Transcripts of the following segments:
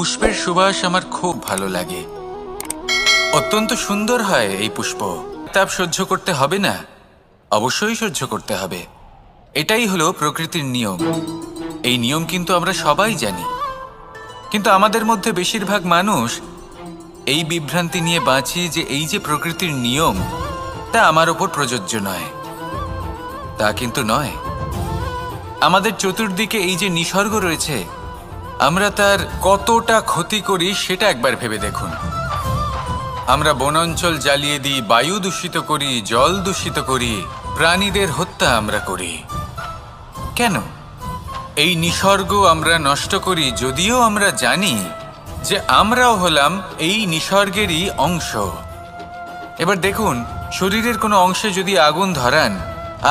পুষ্পের সুবাস আমার খুব ভালো লাগে। অত্যন্ত সুন্দর হয় এই পুষ্প। তাপ সহ্য করতে হবে না, অবশ্যই সহ্য করতে হবে। এটাই হলো প্রকৃতির নিয়ম। এই নিয়ম কিন্তু আমরা সবাই জানি, কিন্তু আমাদের মধ্যে বেশিরভাগ মানুষ এই বিভ্রান্তি নিয়ে বাঁচি যে এই যে প্রকৃতির নিয়ম তা আমার ওপর প্রযোজ্য নয়। তা কিন্তু নয়। আমাদের চতুর্দিকে এই যে নিসর্গ রয়েছে, আমরা তার কতটা ক্ষতি করি সেটা একবার ভেবে দেখুন। আমরা বনাঞ্চল জ্বালিয়ে দিই, বায়ু দূষিত করি, জল দূষিত করি, প্রাণীদের হত্যা আমরা করি। কেন? এই নিসর্গ আমরা নষ্ট করি, যদিও আমরা জানি যে আমরাও হলাম এই নিসর্গেরই অংশ। এবার দেখুন, শরীরের কোনো অংশে যদি আগুন ধরান,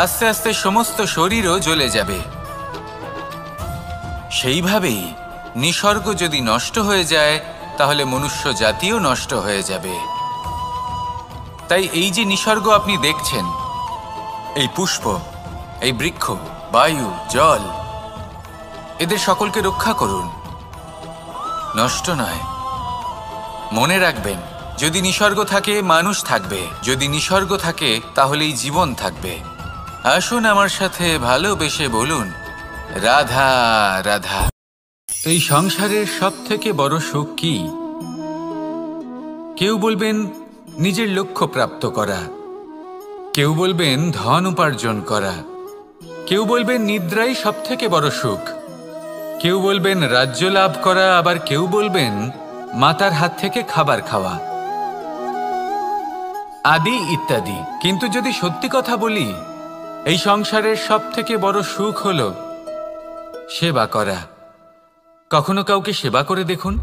আস্তে আস্তে সমস্ত শরীরও জ্বলে যাবে। সেইভাবেই নিসর্গ যদি নষ্ট হয়ে যায়, তাহলে মনুষ্য জাতিও নষ্ট হয়ে যাবে। তাই এই যে নিসর্গ আপনি দেখছেন, এই পুষ্প, এই বৃক্ষ, বায়ু, জল, এদের সকলকে রক্ষা করুন, নষ্ট নয়। মনে রাখবেন, যদি নিসর্গ থাকে মানুষ থাকবে, যদি নিসর্গ থাকে তাহলেই জীবন থাকবে। আসুন আমার সাথে ভালোবেসে বলুন, রাধা রাধা। এই সংসারের সব থেকে বড় সুখ কি? কেউ বলবেন নিজের লক্ষ্য প্রাপ্ত করা, কেউ বলবেন ধন উপার্জন করা, কেউ বলবেন নিদ্রাই সব থেকে বড় সুখ, কেউ বলবেন রাজ্য লাভ করা, আবার কেউ বলবেন মাতার হাত থেকে খাবার খাওয়া, আদি ইত্যাদি। কিন্তু যদি সত্যি কথা বলি, এই সংসারের সব থেকে বড় সুখ হলো সেবা করা। কখনো কাউকে সেবা করে দেখুন।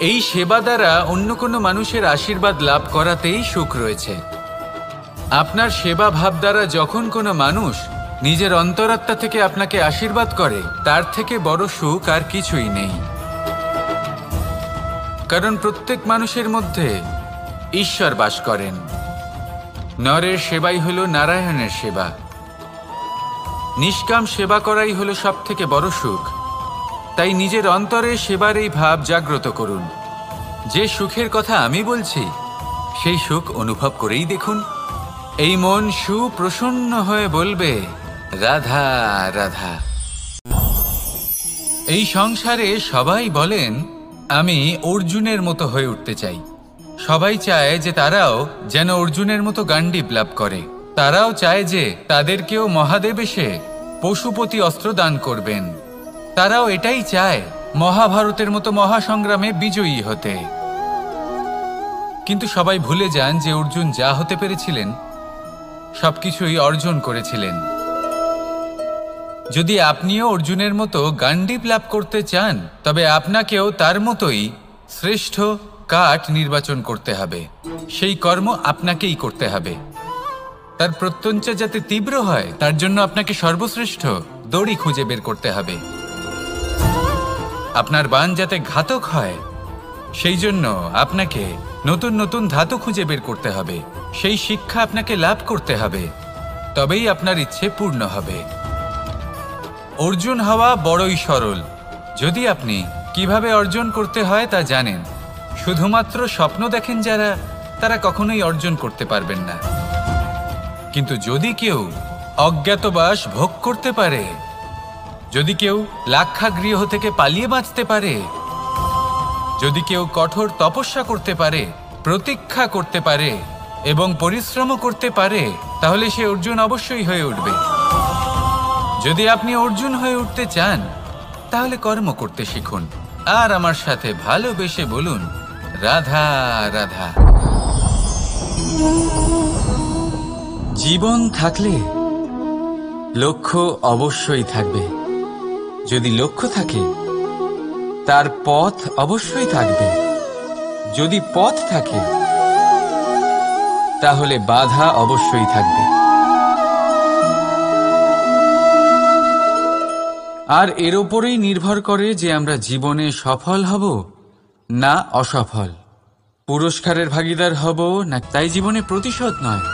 এই সেবা দ্বারা অন্য কোনো মানুষের আশীর্বাদ লাভ করাতেই সুখ রয়েছে। আপনার সেবা ভাব দ্বারা যখন কোনো মানুষ নিজের অন্তরাত্মা থেকে আপনাকে আশীর্বাদ করে, তার থেকে বড় সুখ আর কিছুই নেই। কারণ প্রত্যেক মানুষের মধ্যে ঈশ্বর বাস করেন। নরের সেবাই হলো নারায়ণের সেবা। নিষ্কাম সেবা করাই হলো সব থেকে বড় সুখ। তাই নিজের অন্তরে সেবার এই ভাব জাগ্রত করুন। যে সুখের কথা আমি বলছি, সেই সুখ অনুভব করেই দেখুন। এই মন সুপ্রসন্ন হয়ে বলবে, রাধা রাধা। এই সংসারে সবাই বলেন, আমি অর্জুনের মতো হয়ে উঠতে চাই। সবাই চায় যে তারাও যেন অর্জুনের মতো গান্ডীব লাভ করে। তারাও চায় যে তাদেরকেও মহাদেব এসে পশুপতি অস্ত্র দান করবেন। তারাও এটাই চায় মহাভারতের মতো মহাসংগ্রামে বিজয়ী হতে। কিন্তু সবাই ভুলে যান যে অর্জুন যা হতে পেরেছিলেন সবকিছুই অর্জন করেছিলেন। যদি আপনিও অর্জুনের মতো গান্ডীব লাভ করতে চান, তবে আপনাকেও তার মতোই শ্রেষ্ঠ কাঠ নির্বাচন করতে হবে। সেই কর্ম আপনাকেই করতে হবে। তার প্রত্যঞ্চা যাতে তীব্র হয়, তার জন্য আপনাকে সর্বশ্রেষ্ঠ দড়ি খুঁজে বের করতে হবে। আপনার বাণ যাতে ঘাতক হয়, সেই জন্য আপনাকে নতুন নতুন ধাতু খুঁজে বের করতে হবে। সেই শিক্ষা আপনাকে লাভ করতে হবে, তবেই আপনার ইচ্ছে পূর্ণ হবে। অর্জুন হওয়া বড়ই সরল, যদি আপনি কিভাবে অর্জন করতে হয় তা জানেন। শুধুমাত্র স্বপ্ন দেখেন যারা, তারা কখনোই অর্জন করতে পারবেন না। কিন্তু যদি কেউ অজ্ঞাতবাস ভোগ করতে পারে, যদি কেউ লাক্ষাগৃহ থেকে পালিয়ে বাঁচতে পারে, যদি কেউ কঠোর তপস্যা করতে পারে, প্রতীক্ষা করতে পারে এবং পরিশ্রম করতে পারে, তাহলে সে অর্জুন অবশ্যই হয়ে উঠবে। যদি আপনি অর্জুন হয়ে উঠতে চান, তাহলে কর্ম করতে শিখুন। আর আমার সাথে ভালোবেসে বলুন, রাধা রাধা। জীবন থাকলে লক্ষ্য অবশ্যই থাকবে। যদি লক্ষ্য থাকে, তার পথ অবশ্যই থাকবে। যদি পথ থাকে, তাহলে বাধা অবশ্যই থাকবে। আর এর ওপরেই নির্ভর করে যে আমরা জীবনে সফল হব না অসফল, পুরস্কারের ভাগীদার হব না। তাই জীবনে প্রতিশোধ নয়,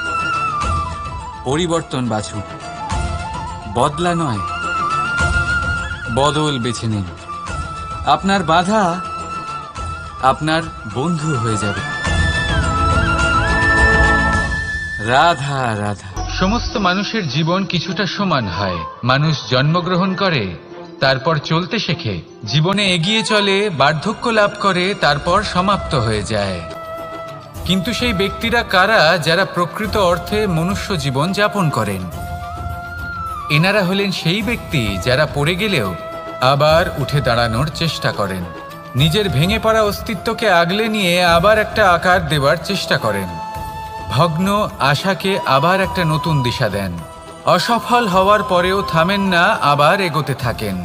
পরিবর্তন বাছুন। বদলা নয়, বদল বেছে নিন। আপনার বাধা আপনার বন্ধু হয়ে যাবে। রাধা রাধা। সমস্ত মানুষের জীবন কিছুটা সমান হয়। মানুষ জন্মগ্রহণ করে, তারপর চলতে শেখে, জীবনে এগিয়ে চলে, বার্ধক্য লাভ করে, তারপর সমাপ্ত হয়ে যায়। কিন্তু সেই ব্যক্তিরা কারা যারা প্রকৃত অর্থে মনুষ্য জীবন যাপন করেন? এনারা হলেন সেই ব্যক্তি যারা পড়ে গেলেও আবার উঠে দাঁড়ানোর চেষ্টা করেন, নিজের ভেঙে পড়া অস্তিত্বকে আগলে নিয়ে আবার একটা আকার দেবার চেষ্টা করেন, ভগ্ন আশাকে আবার একটা নতুন দিশা দেন। অসফল হওয়ার পরেও থামেন না, আবার এগোতে থাকেন।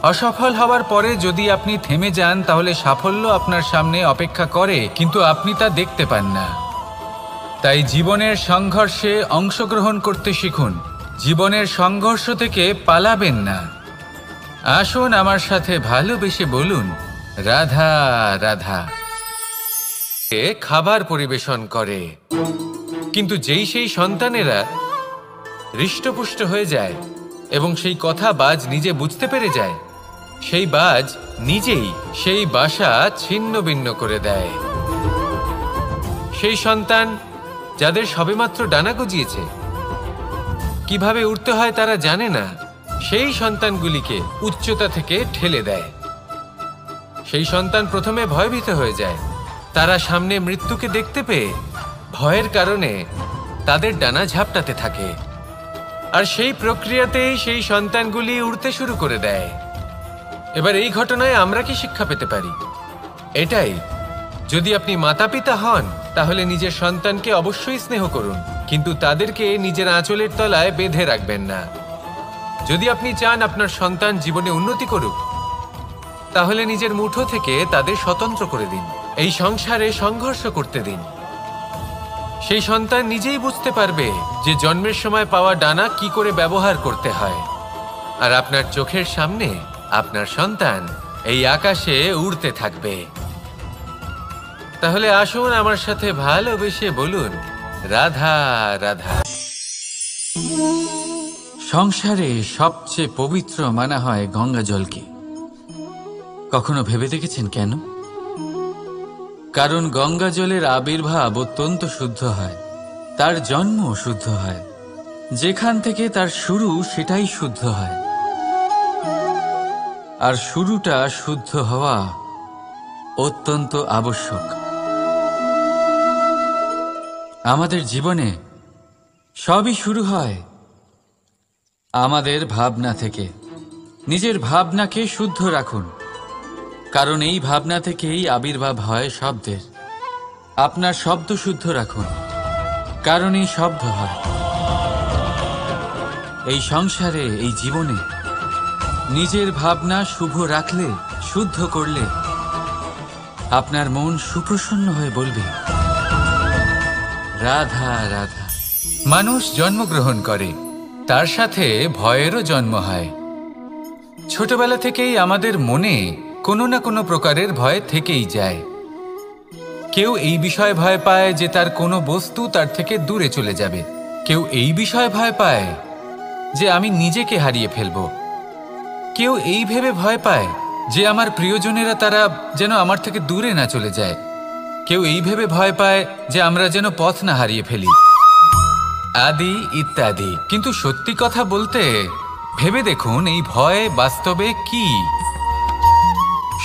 অসফল হওয়ার পরে যদি আপনি থেমে যান তাহলে সাফল্য আপনার সামনে অপেক্ষা করে, কিন্তু আপনি তা দেখতে পান না। তাই জীবনের সংঘর্ষে অংশগ্রহণ করতে শিখুন। জীবনের সংঘর্ষ থেকে পালাবেন না। আসুন আমার সাথে ভালোবেসে বলুন রাধা রাধা। খাবার পরিবেশন করে, কিন্তু যেই সেই সন্তানেরা হৃষ্টপুষ্ট হয়ে যায় এবং সেই কথা বাজ নিজে বুঝতে পেরে যায়, সেই বাজ নিজেই সেই বাসা ছিন্ন ভিন্ন করে দেয়। সেই সন্তান যাদের সবেমাত্র ডানা গজিয়েছে, কিভাবে উঠতে হয় তারা জানে না, সেই সন্তানগুলিকে উচ্চতা থেকে ঠেলে দেয়। সেই সন্তান প্রথমে ভয়ভীত হয়ে যায়। তারা সামনে মৃত্যুকে দেখতে পেয়ে ভয়ের কারণে তাদের ডানা ঝাপটাতে থাকে, আর সেই প্রক্রিয়াতেই সেই সন্তানগুলি উড়তে শুরু করে দেয়। এবার এই ঘটনায় আমরা কি শিক্ষা পেতে পারি? এটাই, যদি আপনি মাতা পিতা হন তাহলে নিজের সন্তানকে অবশ্যই স্নেহ করুন, কিন্তু তাদেরকে নিজের আঁচলের তলায় বেঁধে রাখবেন না। যদি আপনি চান আপনার সন্তান জীবনে উন্নতি করুক, তাহলে নিজের মুঠো থেকে তাদের স্বতন্ত্র করে দিন। এই সংসারে সংঘর্ষ করতে দিন। সেই সন্তান নিজেই বুঝতে পারবে যে জন্মের সময় পাওয়া ডানা কি করে ব্যবহার করতে হয়। আর আপনার চোখের সামনে আপনার সন্তান এই আকাশে উড়তে থাকবে। তাহলে আসুন আমার সাথে ভালোবেসে বলুন রাধা রাধা। সংসারে সবচেয়ে পবিত্র মানা হয় গঙ্গা জলকে। কখনো ভেবে দেখেছেন কেন? কারণ গঙ্গা জলের আবির্ভাব অত্যন্ত শুদ্ধ হয়, তার জন্ম শুদ্ধ হয়, যেখান থেকে তার শুরু সেটাই শুদ্ধ হয়। আর শুরুটা শুদ্ধ হওয়া অত্যন্ত আবশ্যক। আমাদের জীবনে সবই শুরু হয় আমাদের ভাবনা থেকে। নিজের ভাবনাকে শুদ্ধ রাখুন, কারণ এই ভাবনা থেকেই আবির্ভাব হয় শব্দের। আপনার শব্দ শুদ্ধ রাখুন, কারণ এই শব্দ হয়। এই সংসারে, এই জীবনে নিজের ভাবনা শুভ রাখলে, শুদ্ধ করলে আপনার মন সুপ্রসন্ন হয়ে বলবে রাধা রাধা। মানুষ জন্মগ্রহণ করে, তার সাথে ভয়েরও জন্ম হয়। ছোটবেলা থেকেই আমাদের মনে কোনো না কোনো প্রকারের ভয় থেকেই যায়। কেউ এই বিষয়ে ভয় পায় যে তার কোনো বস্তু তার থেকে দূরে চলে যাবে। কেউ এই বিষয়ে ভয় পায় যে আমি নিজেকে হারিয়ে ফেলব। কেউ এই ভেবে ভয় পায় যে আমার প্রিয়জনেরা তারা যেন আমার থেকে দূরে না চলে যায়। কেউ এই ভেবে ভয় পায় যে আমরা যেন পথ না হারিয়ে ফেলি, আদি ইত্যাদি। কিন্তু সত্যি কথা বলতে, ভেবে দেখুন এই ভয় বাস্তবে কি?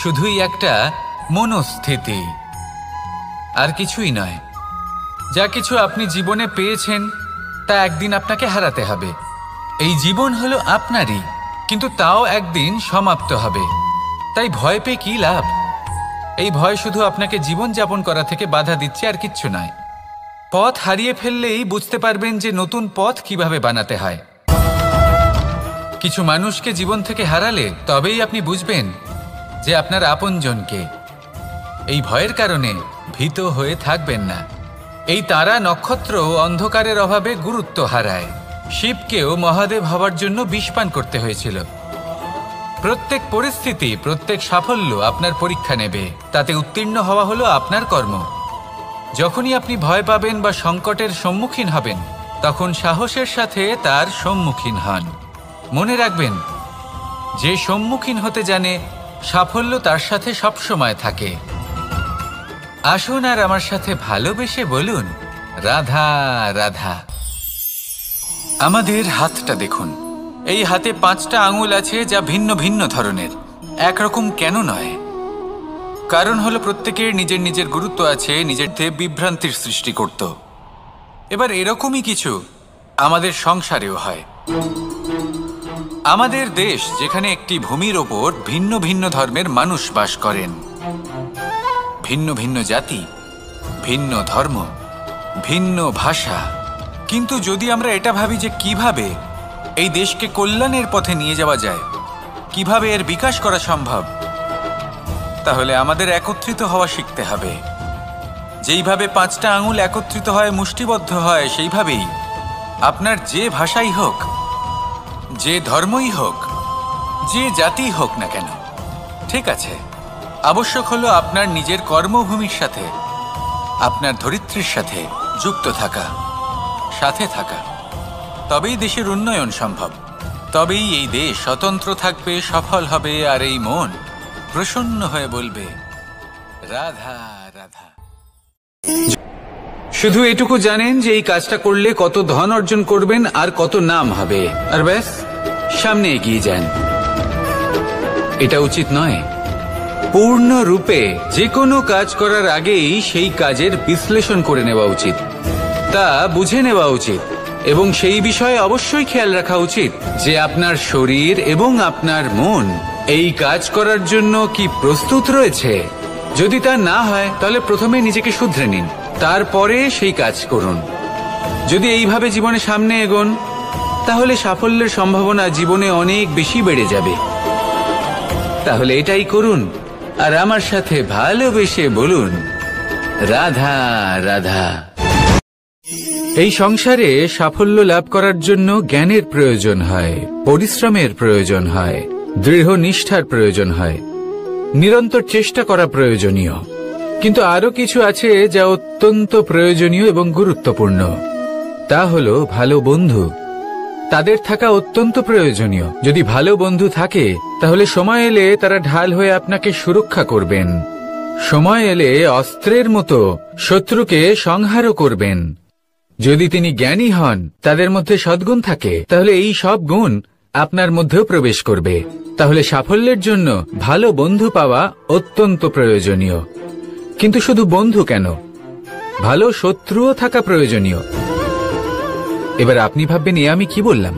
শুধুই একটা মনস্থিতি, আর কিছুই নয়। যা কিছু আপনি জীবনে পেয়েছেন তা একদিন আপনাকে হারাতে হবে। এই জীবন হলো আপনারই, কিন্তু তাও একদিন সমাপ্ত হবে। তাই ভয় পেয়ে কি লাভ? এই ভয় শুধু আপনাকে জীবন যাপন করা থেকে বাধা দিচ্ছে, আর কিচ্ছু নয়। পথ হারিয়ে ফেললেই বুঝতে পারবেন যে নতুন পথ কিভাবে বানাতে হয়। কিছু মানুষকে জীবন থেকে হারালে তবেই আপনি বুঝবেন যে আপনার আপনজনকে। এই ভয়ের কারণে ভীত হয়ে থাকবেন না। এই তারা নক্ষত্র অন্ধকারের অভাবে গুরুত্ব হারায়। শিবকেও মহাদেব হওয়ার জন্য বিষপান করতে হয়েছিল। প্রত্যেক পরিস্থিতি, প্রত্যেক সাফল্য আপনার পরীক্ষা নেবে। তাতে উত্তীর্ণ হওয়া হলো আপনার কর্ম। যখনই আপনি ভয় পাবেন বা সংকটের সম্মুখীন হবেন, তখন সাহসের সাথে তার সম্মুখীন হন। মনে রাখবেন, যে সম্মুখীন হতে জানে সাফল্য তার সাথে সব সময় থাকে। আসুন আর আমার সাথে ভালোবেসে বলুন, রাধা রাধা। আমাদের হাতটা দেখুন। এই হাতে 5টা আঙুল আছে, যা ভিন্ন ভিন্ন ধরনের। একরকম কেন নয়? কারণ হলো প্রত্যেকের নিজের নিজের গুরুত্ব আছে, নিজের বিভ্রান্তির সৃষ্টি করত। এবার এরকমই কিছু আমাদের সংসারেও হয়। আমাদের দেশ, যেখানে একটি ভূমির ওপর ভিন্ন ভিন্ন ধর্মের মানুষ বাস করেন, ভিন্ন ভিন্ন জাতি, ভিন্ন ধর্ম, ভিন্ন ভাষা। কিন্তু যদি আমরা এটা ভাবি যে কিভাবে এই দেশকে কল্যাণের পথে নিয়ে যাওয়া যায়, কিভাবে এর বিকাশ করা সম্ভব, তাহলে আমাদের একত্রিত হওয়া শিখতে হবে। যেইভাবে 5টা আঙুল একত্রিত হয়, মুষ্টিবদ্ধ হয়, সেইভাবেই আপনার যে ভাষাই হোক, যে ধর্মই হোক, যে জাতি হোক না কেন, ঠিক আছে, আবশ্যক হলো আপনার নিজের কর্মভূমির সাথে, আপনার ধরিত্রীর সাথে যুক্ত থাকা, সাথে থাকা। তবেই দেশের উন্নয়ন সম্ভব। তবেই এই দেশ স্বতন্ত্র থাকবে, সফল হবে, আর এই মন প্রসন্ন হয়ে বলবে, রাধা রাধা। শুধু এটুকু জানেন যে এই কাজটা করলে কত ধন অর্জন করবেন আর কত নাম হবে, আর ব্যাস সামনে এগিয়ে যান। এটা উচিত নয়। পূর্ণরূপে যে কোনো কাজ করার আগেই সেই কাজের বিশ্লেষণ করে নেওয়া উচিত, তা বুঝে নেওয়া উচিত, এবং সেই বিষয়ে অবশ্যই খেয়াল রাখা উচিত যে আপনার শরীর এবং আপনার মন এই কাজ করার জন্য কি প্রস্তুত রয়েছে। যদি তা না হয়, তাহলে প্রথমে নিজেকে শুধরে নিন, তারপরে সেই কাজ করুন। যদি এইভাবে জীবনে সামনে এগোন, তাহলে সাফল্যের সম্ভাবনা জীবনে অনেক বেশি বেড়ে যাবে। তাহলে এটাই করুন, আর আমার সাথে ভালোবেসে বলুন, রাধা রাধা। এই সংসারে সাফল্য লাভ করার জন্য জ্ঞানের প্রয়োজন হয়, পরিশ্রমের প্রয়োজন হয়, দৃঢ় নিষ্ঠার প্রয়োজন হয়, নিরন্তর চেষ্টা করা প্রয়োজনীয়। কিন্তু আরো কিছু আছে যা অত্যন্ত প্রয়োজনীয় এবং গুরুত্বপূর্ণ। তা হলো ভালো বন্ধু। তাদের থাকা অত্যন্ত প্রয়োজনীয়। যদি ভালো বন্ধু থাকে, তাহলে সময় এলে তারা ঢাল হয়ে আপনাকে সুরক্ষা করবেন। সময় এলে অস্ত্রের মতো শত্রুকে সংহারও করবেন। যদি তিনি জ্ঞানী হন, তাদের মধ্যে সদ্গুণ থাকে, তাহলে এই সব গুণ আপনার মধ্যেও প্রবেশ করবে। তাহলে সাফল্যের জন্য ভালো বন্ধু পাওয়া অত্যন্ত প্রয়োজনীয়। কিন্তু শুধু বন্ধু কেন, ভালো শত্রুও থাকা প্রয়োজনীয়। এবার আপনি ভাববেন, এ আমি কি বললাম?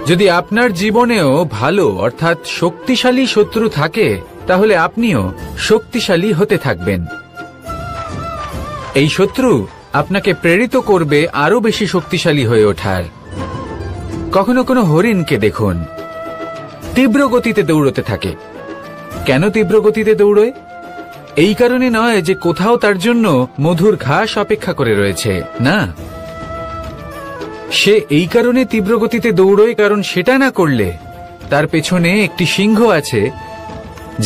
যদি আপনার জীবনেও ভালো অর্থাৎ শক্তিশালী শত্রু থাকে, তাহলে আপনিও শক্তিশালী হতে থাকবেন। এই শত্রু আপনাকে প্রেরিত করবে আরো বেশি শক্তিশালী হয়ে ওঠার। কখনো কোনো হরিণকে দেখুন, তীব্র গতিতে দৌড়তে থাকে। কেন তীব্র গতিতে দৌড়য়? এই কারণে নয় যে কোথাও তার জন্য মধুর ঘাস অপেক্ষা করে রয়েছে, না। সে এই কারণে তীব্র গতিতে দৌড়য় কারণ সেটা না করলে তার পেছনে একটি সিংহ আছে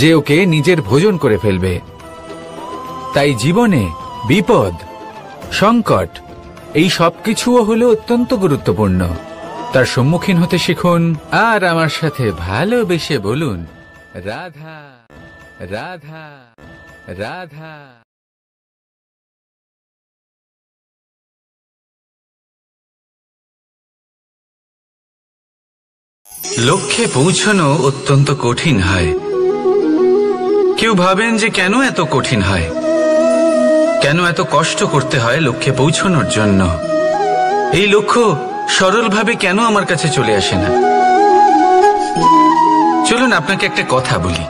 যে ওকে নিজের ভোজন করে ফেলবে। তাই জীবনে বিপদ, সংকট, এই সবকিছুও হলো অত্যন্ত গুরুত্বপূর্ণ। তার সম্মুখীন হতে শিখুন, আর আমার সাথে ভালোবেসে বলুন, রাধা রাধা রাধা। লক্ষ্যে পৌঁছানো অত্যন্ত কঠিন হয়। কেউ ভাবেন যে কেন এত কঠিন হয়, কেন এত কষ্ট করতে হয় লক্ষ্যে পৌঁছানোর জন্য। এই লক্ষ্য সরলভাবে কেন আমার কাছে চলে আসে না? চলুন আপনাকে একটা কথা বলি।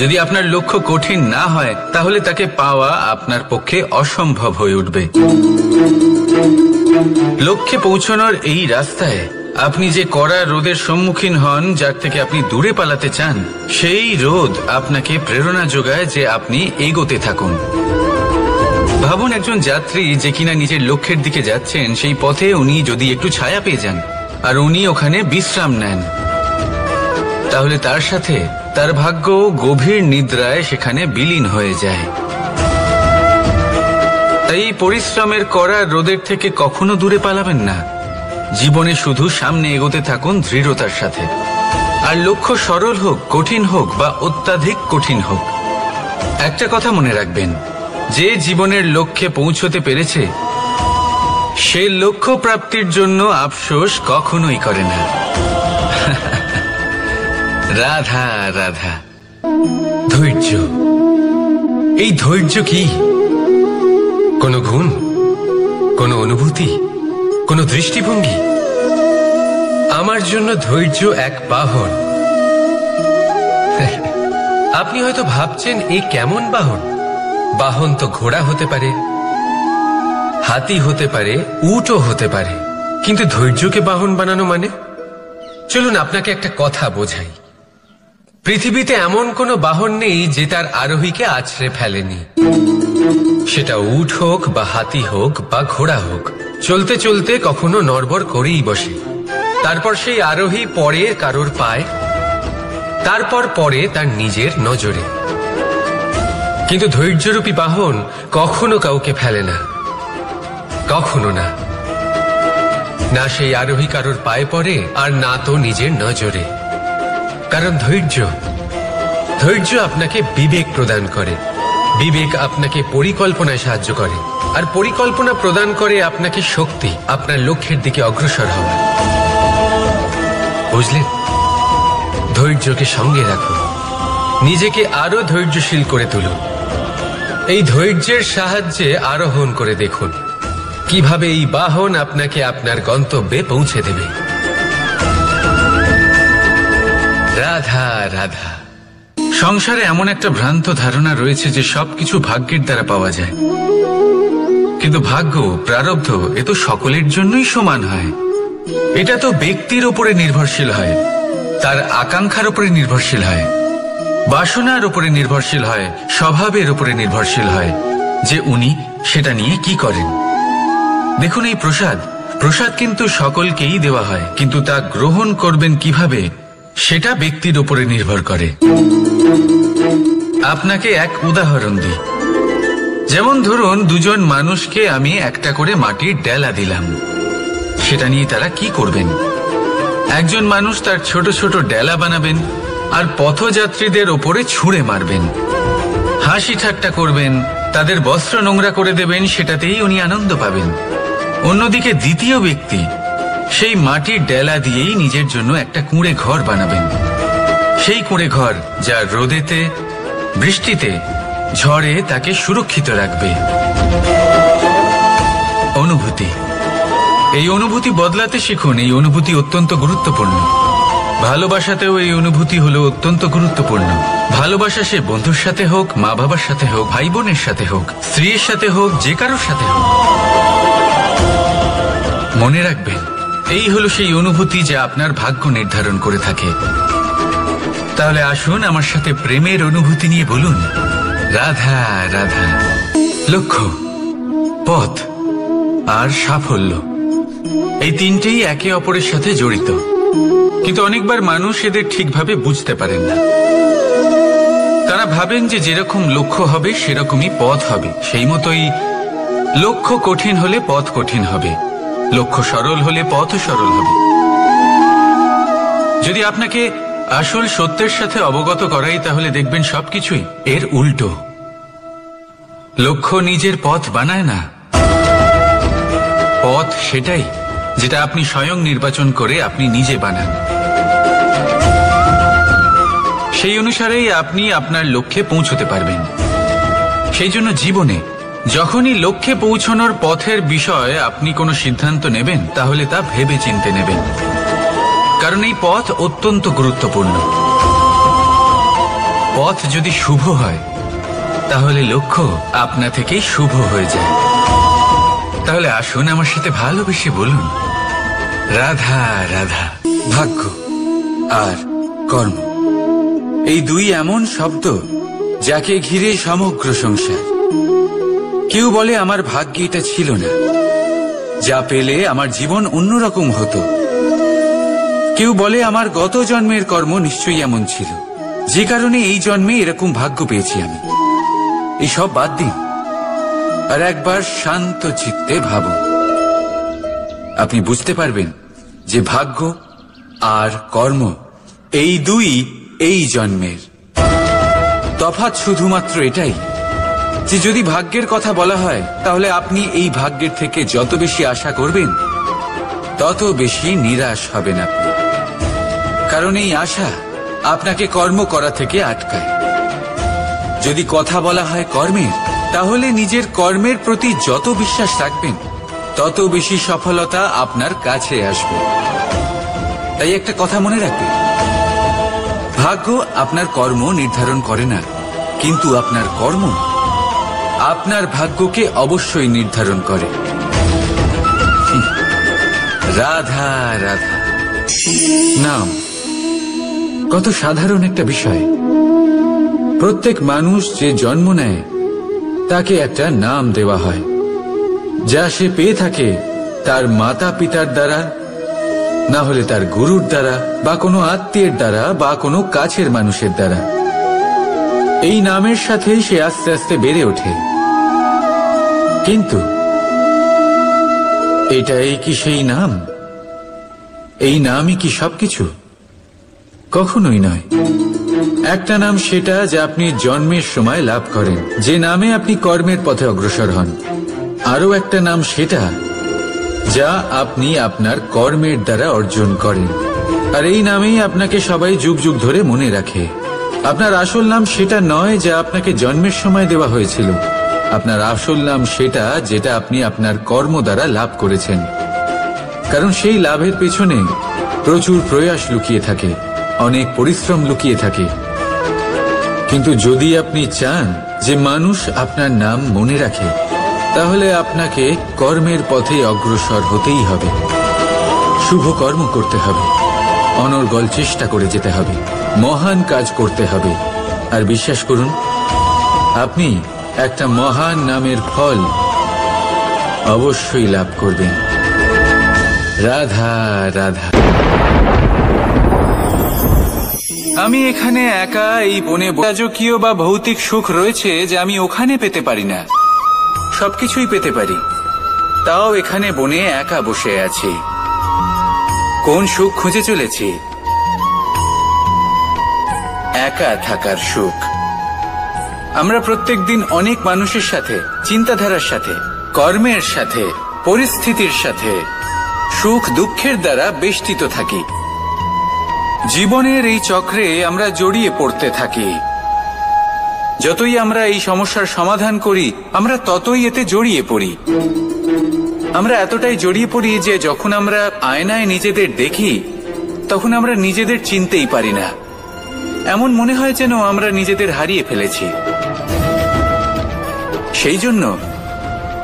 যদি আপনার লক্ষ্য কঠিন না হয়, তাহলে তাকে পাওয়া আপনার পক্ষে অসম্ভব হয়ে উঠবে। লক্ষ্যে পৌঁছানোর এই রাস্তায় আপনি যে কড়া রোদের সম্মুখীন হন, যার থেকে আপনি দূরে পালাতে চান, সেই রোদ আপনাকে প্রেরণা যোগায় যে আপনি এগোতে থাকুন। ভাবুন, একজন যাত্রী যে কিনা নিজের লক্ষ্যের দিকে যাচ্ছেন, সেই পথে উনি যদি একটু ছায়া পেয়ে যান আর উনি ওখানে বিশ্রাম নেন, তাহলে তার সাথে তার ভাগ্য গভীর নিদ্রায় সেখানে বিলীন হয়ে যায়। তাই পরিশ্রমের কড়া রোদের থেকে কখনো দূরে পালাবেন না। জীবনে শুধু সামনে এগোতে থাকুন দৃঢ়তার সাথে। আর লক্ষ্য সরল হোক, কঠিন হোক বা অত্যাধিক কঠিন হোক, একটা কথা মনে রাখবেন, যে জীবনের লক্ষ্যে পৌঁছতে পেরেছে সে লক্ষ্য প্রাপ্তির জন্য আফসোস কখনোই করে না। রাধা রাধা। ধৈর্য, এই ধৈর্য কি কোনো গুণ, কোনো অনুভূতি, কোনো দৃষ্টিভঙ্গি? আমার জন্য ধৈর্য এক বাহন। আপনি হয়তো ভাবছেন এই কেমন বাহন? বাহন তো ঘোড়া হতে পারে, হাতি হতে পারে, উটও হতে পারে, কিন্তু ধৈর্যকে বাহন বানানো মানে? চলুন আপনাকে একটা কথা বোঝাই। পৃথিবীতে এমন কোনো বাহন নেই যে তার আরোহীকে আছড়ে ফেলেনি। সেটা উট হোক বা হাতি হোক বা ঘোড়া হোক, চলতে চলতে কখনো নড়বড় করেই বসে। তারপর সেই আরোহী পরে কারোর পায়, তারপর পরে তার নিজের নজরে। কিন্তু ধৈর্যরূপী বাহন কখনো কাউকে ফেলে না, কখনো না। না সেই আরোহী কারোর পায়ে পড়ে, আর না তো নিজের নজরে। কারণ ধৈর্য আপনাকে বিবেক প্রদান করে, বিবেক আপনাকে পরিকল্পনায় সাহায্য করে, আর পরিকল্পনা প্রদান করে আপনাকে শক্তি, আপনার লক্ষ্যের দিকে অগ্রসর হওয়া। বুঝলেন? ধৈর্যকে সঙ্গে রাখুন, নিজেকে আরো ধৈর্যশীল করে তুলুন। এই ধৈর্যের সাহায্যে আরোহণ করে দেখুন কিভাবে এই বাহন আপনাকে আপনার গন্তব্যে পৌঁছে দেবে। রাধা রাধা। সংসারে এমন একটা ভ্রান্ত ধারণা রয়েছে যে সবকিছু ভাগ্যের দ্বারা পাওয়া যায়, কিন্তু ভাগ্য, প্রারব্ধ এ তো সকলের জন্যই সমান হয়। এটা তো ব্যক্তির উপরে নির্ভরশীল হয়, তার আকাঙ্ক্ষার উপরে নির্ভরশীল হয়, বাসনার উপরে নির্ভরশীল হয়, স্বভাবের উপরে নির্ভরশীল হয় যে উনি সেটা নিয়ে কি করেন। দেখুন, এই প্রসাদ কিন্তু সকলকেই দেওয়া হয়, কিন্তু তা গ্রহণ করবেন কিভাবে সেটা ব্যক্তির উপরে নির্ভর করে। আপনাকে এক উদাহরণ দিই। যেমন ধরুন, দুজন মানুষকে আমি একটা করে মাটির ডেলা দিলাম, সেটা নিয়ে তারা কি করবেন? একজন মানুষ তার ছোট ছোট ডেলা বানাবেন আর পথযাত্রীদের ওপরে ছুঁড়ে মারবেন, হাসি ঠাট্টা করবেন, তাদের বস্ত্র নোংরা করে দেবেন, সেটাতেই উনি আনন্দ পাবেন। অন্যদিকে দ্বিতীয় ব্যক্তি সেই মাটির ডেলা দিয়েই নিজের জন্য একটা কুঁড়ে ঘর বানাবেন। সেই কুঁড়ে ঘর যা রোদেতে, বৃষ্টিতে, ঝড়ে তাকে সুরক্ষিত রাখবে। অনুভূতি, এই অনুভূতি বদলাতে শিখুন। এই অনুভূতি অত্যন্ত গুরুত্বপূর্ণ। ভালোবাসাতেও এই অনুভূতি হলো অত্যন্ত গুরুত্বপূর্ণ। ভালোবাসা সে বন্ধুর সাথে হোক, মা বাবার সাথে হোক, ভাই বোনের সাথে হোক, স্ত্রীর সাথে হোক, যে কারোর সাথে হোক। মনে রাখবেন, এই হলো সেই অনুভূতি যা আপনার ভাগ্য নির্ধারণ করে থাকে। তাহলে আসুন আমার সাথে প্রেমের অনুভূতি নিয়ে বলুন, রাধা রাধা। লক্ষ্য, পথ আর সাফল্য, এই তিনটেই একে অপরের সাথে জড়িত, কিন্তু অনেকবার মানুষ এদের ঠিকভাবে বুঝতে পারেন না। তারা ভাবেন যে যেরকম লক্ষ্য হবে সেরকমই পথ হবে, সেই মতোই লক্ষ্য কঠিন হলে পথ কঠিন হবে, লক্ষ্য সরল হলে পথও সরল হবে। যদি আপনাকে আসল সত্যের সাথে অবগত করাই, তাহলে দেখবেন সবকিছুই এর উল্টো। লক্ষ্য নিজের পথ বানায় না, পথ সেটাই যেটা আপনি স্বয়ং নির্বাচন করে আপনি নিজে বানান। সেই অনুসারেই আপনি আপনার লক্ষ্যে পৌঁছতে পারবেন। সেই জন্য জীবনে যখনই লক্ষ্যে পৌঁছানোর পথের বিষয়ে আপনি কোনো সিদ্ধান্ত নেবেন, তাহলে তা ভেবে চিন্তে নেবেন, কারণ এই পথ অত্যন্ত গুরুত্বপূর্ণ। পথ যদি শুভ হয়, তাহলে লক্ষ্য আপনা থেকেই শুভ হয়ে যায়। তাহলে আসুন আমার সাথে ভালোবেসে বলুন, রাধা রাধা। ভাগ্য আর কর্ম, এই দুই এমন শব্দ যাকে ঘিরে সমগ্র সংসার। কেউ বলে আমার ভাগ্যে এটা ছিল না, যা পেলে আমার জীবন অন্যরকম হতো। কেউ বলে আমার গত জন্মের কর্ম নিশ্চয়ই এমন ছিল, যে কারণে এই জন্মে এরকম ভাগ্য পেয়েছি আমি। এইসব বাদ দিন আর একবার শান্ত চিত্তে ভাবুন। আপনি বুঝতে পারবেন যে ভাগ্য আর কর্ম এই দুই এই জন্মের তফাৎ শুধুমাত্র এটাই যে যদি ভাগ্যের কথা বলা হয় তাহলে আপনি এই ভাগ্যের থেকে যত বেশি আশা করবেন তত বেশি নিরাশ হবেন আপনি, কারণ এই আশা আপনাকে কর্ম করা থেকে আটকায়। যদি কথা বলা হয় কর্মের, তাহলে নিজের কর্মের প্রতি যত বিশ্বাস রাখবেন তত বেশি সফলতা আপনার কাছে আসবে। তাই একটা কথা মনে রাখবেন, ভাগ্য আপনার কর্ম নির্ধারণ করে না, কিন্তু আপনার কর্ম আপনার ভাগ্যকে অবশ্যই নির্ধারণ করে। রাধা রাধা নাম কত সাধারণ একটা বিষয়। প্রত্যেক মানুষ যে জন্ম নেয় তাকে একটা নাম দেওয়া হয়, যা সে পেয়ে থাকে তার মাতা পিতার দ্বারা, না হলে তার গুরুর দ্বারা, বা কোনো আত্মীয়ের দ্বারা, বা কোনো কাছের মানুষের দ্বারা। এই নামের সাথেই সে আস্তে আস্তে বেড়ে ওঠে। কিন্তু এটাই কি সেই নাম? এই নামই কি সবকিছু? কখনোই নয়। একটা নাম সেটা যা আপনি জন্মের সময় লাভ করেন, যে নামে আপনি কর্মের পথে অগ্রসর হন। আরও একটা নাম সেটা যা আপনি আপনার কর্মের দ্বারা অর্জন করেন, আর এই নামেই আপনাকে সবাই যুগ যুগ ধরে মনে রাখে। আপনার আসল নাম সেটা নয় যা আপনাকে জন্মের সময় দেওয়া হয়েছিল। আপনার আসল নাম সেটা যেটা আপনি আপনার কর্ম দ্বারা লাভ করেছেন, কারণ সেই লাভের পেছনে প্রচুর প্রয়াস লুকিয়ে থাকে, অনেক পরিশ্রম লুকিয়ে থাকে। কিন্তু যদি আপনি চান যে মানুষ আপনার নাম মনে রাখে, তাহলে আপনাকে কর্মের পথে অগ্রসর হতেই হবে, শুভ কর্ম করতে হবে, অনর্গল চেষ্টা করে যেতে হবে, মহান কাজ করতে হবে। আর বিশ্বাস করুন, আপনি একটা মহান নামের ফল অবশ্যই লাভ করবেন। রাধা রাধা। আমি এখানে একা এই বনে, রাজকীয় বা ভৌতিক সুখ রয়েছে যে আমি ওখানে পেতে পারি না। সবকিছুই পেতে পারি, তাও এখানে বনে একা বসে আছি। কোন সুখ খুঁজে চলেছি? একা থাকার সুখ। আমরা প্রত্যেকদিন অনেক মানুষের সাথে, চিন্তাধারার সাথে, কর্মের সাথে, পরিস্থিতির সাথে, সুখ দুঃখের দ্বারা বেষ্টিত থাকি। জীবনের এই চক্রে আমরা জড়িয়ে পড়তে থাকি। যতই আমরা এই সমস্যার সমাধান করি, আমরা ততই এতে জড়িয়ে পড়ি। আমরা এতটাই জড়িয়ে পড়ি যে যখন আমরা আয়নায় নিজেদের দেখি, তখন আমরা নিজেদের চিনতেই পারি না। এমন মনে হয় যেন আমরা নিজেদের হারিয়ে ফেলেছি। সেই জন্য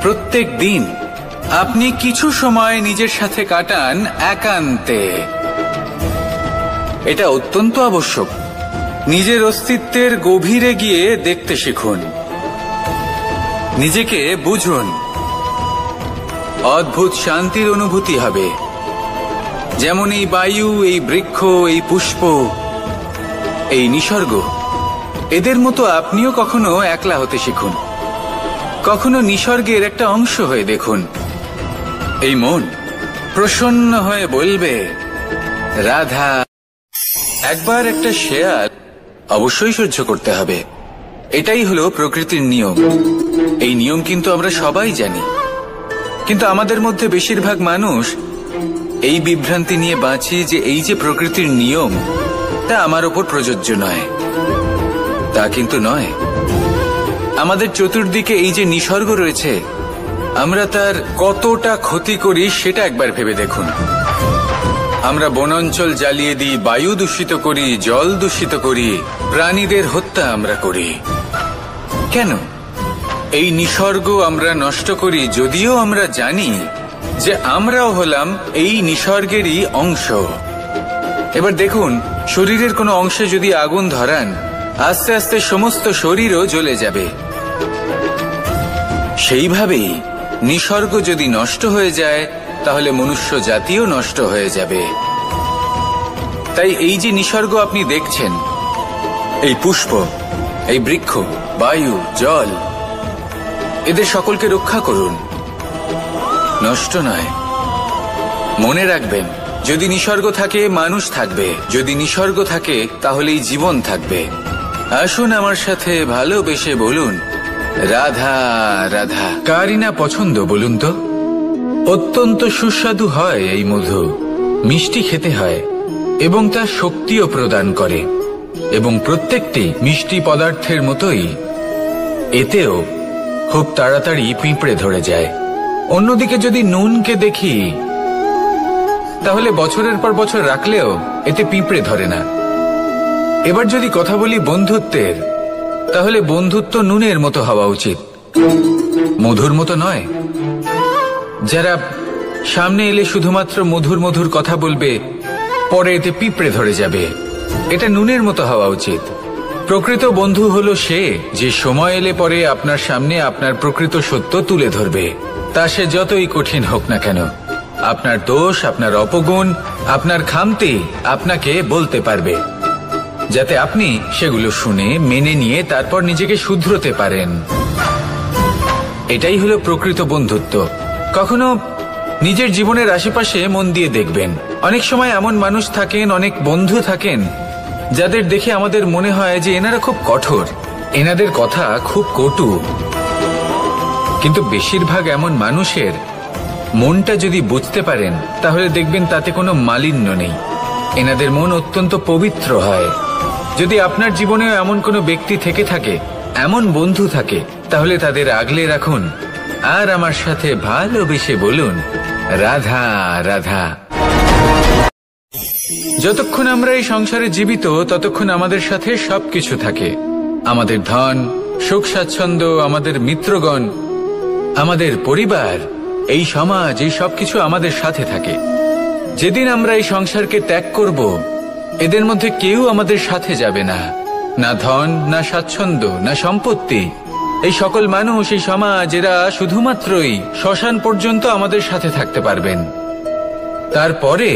প্রত্যেক দিন আপনি কিছু সময় নিজের সাথে কাটান একান্তে। এটা অত্যন্ত আবশ্যক। নিজের অস্তিত্বের গভীরে গিয়ে দেখতে শিখুন, নিজেকে বুঝুন। অদ্ভুত শান্তির অনুভূতি হবে। যেমন এই বায়ু, এই বৃক্ষ, এই পুষ্প, এই নিসর্গ, এদের মতো আপনিও কখনো একলা হতে শিখুন। কখনো নিসর্গের একটা অংশ হয়ে দেখুন। এই মন প্রসন্ন হয়ে বলবে রাধা। একবার একটা শেয়াল অবশ্যই সহ্য করতে হবে। এটাই হলো প্রকৃতির নিয়ম। এই নিয়ম কিন্তু আমরা সবাই জানি, কিন্তু আমাদের মধ্যে বেশিরভাগ মানুষ এই বিভ্রান্তি নিয়ে বাঁচি যে এই যে প্রকৃতির নিয়ম, তা আমার ওপর প্রযোজ্য নয়। তা কিন্তু নয়। আমাদের চতুর্দিকে এই যে নিসর্গ রয়েছে, আমরা তার কতটা ক্ষতি করি সেটা একবার ভেবে দেখুন। আমরা বনাঞ্চল জ্বালিয়ে দিই, বায়ু দূষিত করি, জল দূষিত করি, প্রাণীদের হত্যা আমরা করি। কেন? এই নিসর্গ আমরা নষ্ট করি, যদিও আমরা জানি যে আমরাও হলাম এই নিসর্গেরই অংশ। এবার দেখুন, শরীরের কোনো অংশে যদি আগুন ধরান, আস্তে আস্তে সমস্ত শরীরও জ্বলে যাবে। সেইভাবেই নিসর্গ যদি নষ্ট হয়ে যায়, তাহলে মনুষ্য জাতিও নষ্ট হয়ে যাবে। তাই এই যে নিসর্গ আপনি দেখছেন, এই পুষ্প, এই বৃক্ষ, বায়ু, জল, এদের সকলকে রক্ষা করুন, নষ্ট নয়। মনে রাখবেন, যদি নিসর্গ থাকে মানুষ থাকবে, যদি নিসর্গ থাকে তাহলেই জীবন থাকবে। আসুন আমার সাথে ভালোবেসে বলুন রাধা রাধা। কারই না পছন্দ বলুন তো? অত্যন্ত সুস্বাদু হয় এই মধু, মিষ্টি খেতে হয় এবং তা শক্তিও প্রদান করে, এবং প্রত্যেকটি মিষ্টি পদার্থের মতোই এতেও খুব তাড়াতাড়ি পিঁপড়ে ধরে যায়। অন্যদিকে যদি নুনকে দেখি তাহলে বছরের পর বছর রাখলেও এতে পিঁপড়ে ধরে না। এবার যদি কথা বলি বন্ধুত্বের, তাহলে বন্ধুত্ব নুনের মতো হওয়া উচিত, মধুর মতো নয়। যারা সামনে এলে শুধুমাত্র মধুর মধুর কথা বলবে, পরে এতে পিঁপড়ে ধরে যাবে, এটা নুনের মতো হওয়া উচিত। প্রকৃত বন্ধু হলো সে যে সময় এলে পরে আপনার সামনে আপনার প্রকৃত সত্য তুলে ধরবে, তা সে যতই কঠিন হোক না কেন। আপনার দোষ, আপনার অপগুণ, আপনার খামতি আপনাকে বলতে পারবে, যাতে আপনি সেগুলো শুনে মেনে নিয়ে তারপর নিজেকে শুধরোতে পারেন। এটাই হলো প্রকৃত বন্ধুত্ব। কখনো নিজের জীবনের আশেপাশে মন দিয়ে দেখবেন, অনেক সময় এমন মানুষ থাকেন, অনেক বন্ধু থাকেন যাদের দেখে আমাদের মনে হয় যে এনারা খুব কঠোর, এনাদের কথা খুব কটু। কিন্তু বেশিরভাগ এমন মানুষের মনটা যদি বুঝতে পারেন, তাহলে দেখবেন তাতে কোনো মালিন্য নেই, এনাদের মন অত্যন্ত পবিত্র হয়। যদি আপনার জীবনেও এমন কোনো ব্যক্তি থেকে থাকে, এমন বন্ধু থাকে, তাহলে তাদের আগলে রাখুন আর আমার সাথে ভালোবেসে বলুন রাধা রাধা। যতক্ষণ আমরা এই সংসারে জীবিত, ততক্ষণ আমাদের সাথে সবকিছু থাকে, আমাদের ধন, সুখ স্বাচ্ছন্দ্য, আমাদের মিত্রগণ, আমাদের পরিবার, এই সমাজ, এই সবকিছু আমাদের সাথে থাকে। যেদিন আমরা এই সংসারকে ত্যাগ করব, এদের মধ্যে কেউ আমাদের সাথে যাবে না, না ধন, না স্বাচ্ছন্দ্য, না সম্পত্তি। এই সকল মানুষ, এই সমাজ, এরা শুধুমাত্রই শ্মশান পর্যন্ত আমাদের সাথে থাকতে পারবেন। তারপরে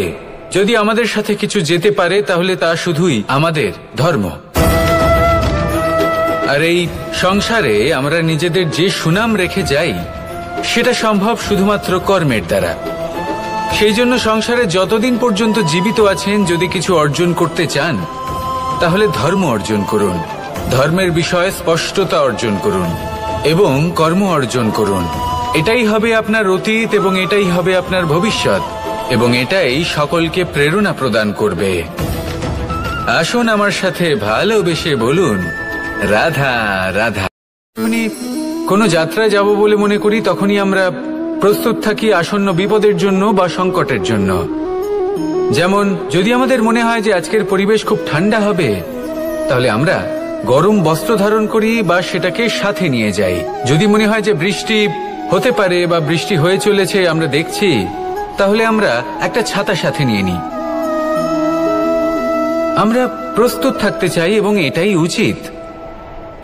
যদি আমাদের সাথে কিছু যেতে পারে, তাহলে তা শুধুই আমাদের ধর্ম। আর এই সংসারে আমরা নিজেদের যে সুনাম রেখে যাই, সেটা সম্ভব শুধুমাত্র কর্মের দ্বারা। সেই জন্য সংসারে যতদিন পর্যন্ত জীবিত আছেন, যদি কিছু অর্জন করতে চান, তাহলে ধর্ম অর্জন করুন, ধর্মের বিষয়ে স্পষ্টতা অর্জন করুন এবং কর্ম অর্জন করুন। এটাই হবে আপনার অতীত এবং এটাই হবে আপনার ভবিষ্যৎ, এবং এটাই সকলকে প্রেরণা প্রদান করবে। আসুন আমার সাথে ভালোবেসে বলুন রাধা রাধা। কোনো যাত্রায় যাব বলে মনে করি, তখনই আমরা প্রস্তুত থাকি আসন্ন বিপদের জন্য বা সংকটের জন্য। যেমন যদি আমাদের মনে হয় যে আজকের পরিবেশ খুব ঠান্ডা হবে, তাহলে আমরা গরম বস্ত্র ধারণ করি বা সেটাকে সাথে নিয়ে যাই। যদি মনে হয় যে বৃষ্টি হতে পারে বা বৃষ্টি হয়ে চলেছে, আমরা দেখছি, তাহলে আমরা একটা ছাতা সাথে নিয়ে নিই। আমরা প্রস্তুত থাকতে চাই এবং এটাই উচিত,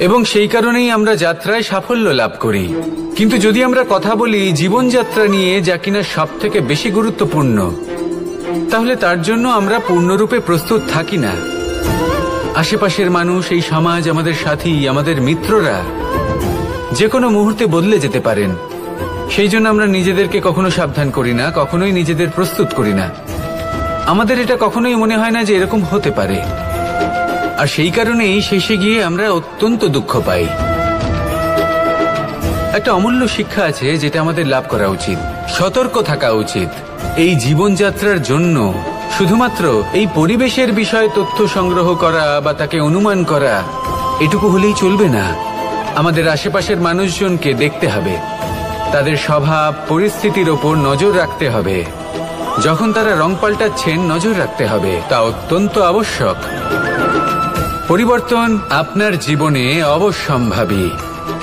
এবং সেই কারণেই আমরা যাত্রায় সাফল্য লাভ করি। কিন্তু যদি আমরা কথা বলি জীবনযাত্রা নিয়ে, যা কিনা সব থেকে বেশি গুরুত্বপূর্ণ, তাহলে তার জন্য আমরা পূর্ণরূপে প্রস্তুত থাকি না। আশেপাশের মানুষ, এই সমাজ, আমাদের সাথী, আমাদের মিত্ররা যে কোনো মুহূর্তে বদলে যেতে পারেন। সেই জন্য আমরা নিজেদেরকে কখনো সাবধান করি না, কখনোই নিজেদের প্রস্তুত করি না। আমাদের এটা কখনোই মনে হয় না যে এরকম হতে পারে, আর সেই কারণেই শেষে গিয়ে আমরা অত্যন্ত দুঃখ পাই। একটা অমূল্য শিক্ষা আছে যেটা আমাদের লাভ করা উচিত, সতর্ক থাকা উচিত। এই জীবনযাত্রার জন্য শুধুমাত্র এই পরিবেশের বিষয়ে তথ্য সংগ্রহ করা বা তাকে অনুমান করা, এটুকু হলেই চলবে না। আমাদের আশেপাশের মানুষজনকে দেখতে হবে, তাদের স্বভাব, পরিস্থিতির ওপর নজর রাখতে হবে। যখন তারা রং পাল্টাচ্ছেন, নজর রাখতে হবে, তা অত্যন্ত আবশ্যক। পরিবর্তন আপনার জীবনে অবশ্যম্ভাবী,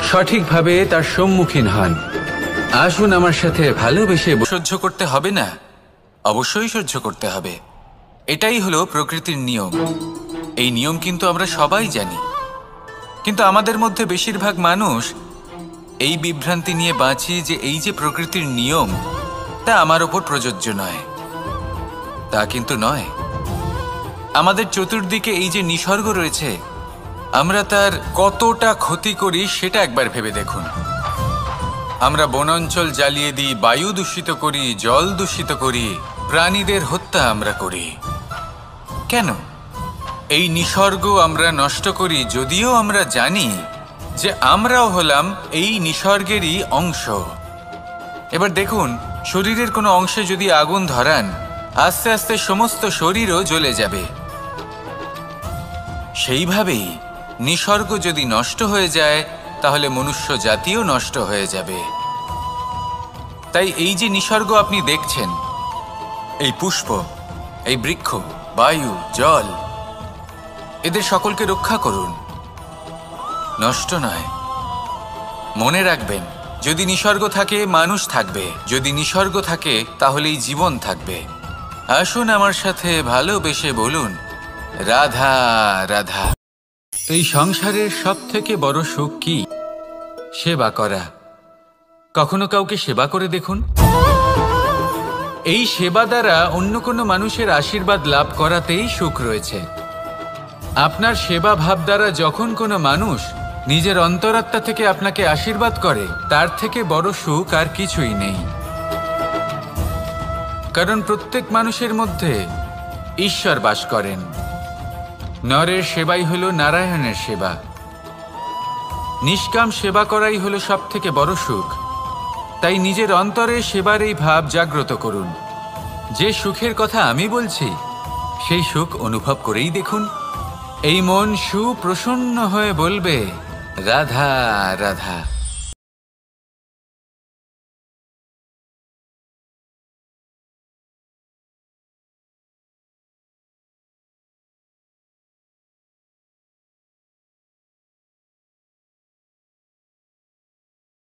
সঠিকভাবে তার সম্মুখীন হন। আসুন আমার সাথে ভালোবেসে। সহ্য করতে হবে না, অবশ্যই সহ্য করতে হবে, এটাই হলো প্রকৃতির নিয়ম। এই নিয়ম কিন্তু আমরা সবাই জানি, কিন্তু আমাদের মধ্যে বেশিরভাগ মানুষ এই বিভ্রান্তি নিয়ে বাঁচি যে এই যে প্রকৃতির নিয়ম, তা আমার ওপর প্রযোজ্য নয়। তা কিন্তু নয়। আমাদের চতুর্দিকে এই যে নিসর্গ রয়েছে, আমরা তার কতটা ক্ষতি করি সেটা একবার ভেবে দেখুন। আমরা বনাঞ্চল জ্বালিয়ে দিই, বায়ু দূষিত করি, জল দূষিত করি, প্রাণীদের হত্যা আমরা করি। কেন? এই নিসর্গ আমরা নষ্ট করি, যদিও আমরা জানি যে আমরাও হলাম এই নিসর্গেরই অংশ। এবার দেখুন, শরীরের কোনো অংশে যদি আগুন ধরান, আস্তে আস্তে সমস্ত শরীরও জ্বলে যাবে। সেইভাবেই নিসর্গ যদি নষ্ট হয়ে যায়, তাহলে মনুষ্য জাতিও নষ্ট হয়ে যাবে। তাই এই যে নিসর্গ আপনি দেখছেন, এই পুষ্প, এই বৃক্ষ, বায়ু, জল, এদের সকলকে রক্ষা করুন, নষ্ট নয়। মনে রাখবেন, যদি নিসর্গ থাকে মানুষ থাকবে, যদি নিসর্গ থাকে তাহলেই জীবন থাকবে। আসুন আমার সাথে ভালোবেসে বলুন, রাধা রাধা। এই সংসারের সবথেকে বড় সুখ কি? সেবা করা। কখনো কাউকে সেবা করে দেখুন। এই সেবা দ্বারা অন্য কোনো মানুষের আশীর্বাদ লাভ করাতেই সুখ রয়েছে। আপনার সেবা ভাব দ্বারা যখন কোনো মানুষ নিজের অন্তরাত্মা থেকে আপনাকে আশীর্বাদ করে, তার থেকে বড় সুখ আর কিছুই নেই। কারণ প্রত্যেক মানুষের মধ্যে ঈশ্বর বাস করেন। নরের সেবাই হলো নারায়ণের সেবা। নিষ্কাম সেবা করাই হলো সব থেকে বড় সুখ। তাই নিজের অন্তরে সেবার এই ভাব জাগ্রত করুন। যে সুখের কথা আমি বলছি, সেই সুখ অনুভব করেই দেখুন। এই মন সুপ্রসন্ন হয়ে বলবে, রাধা রাধা।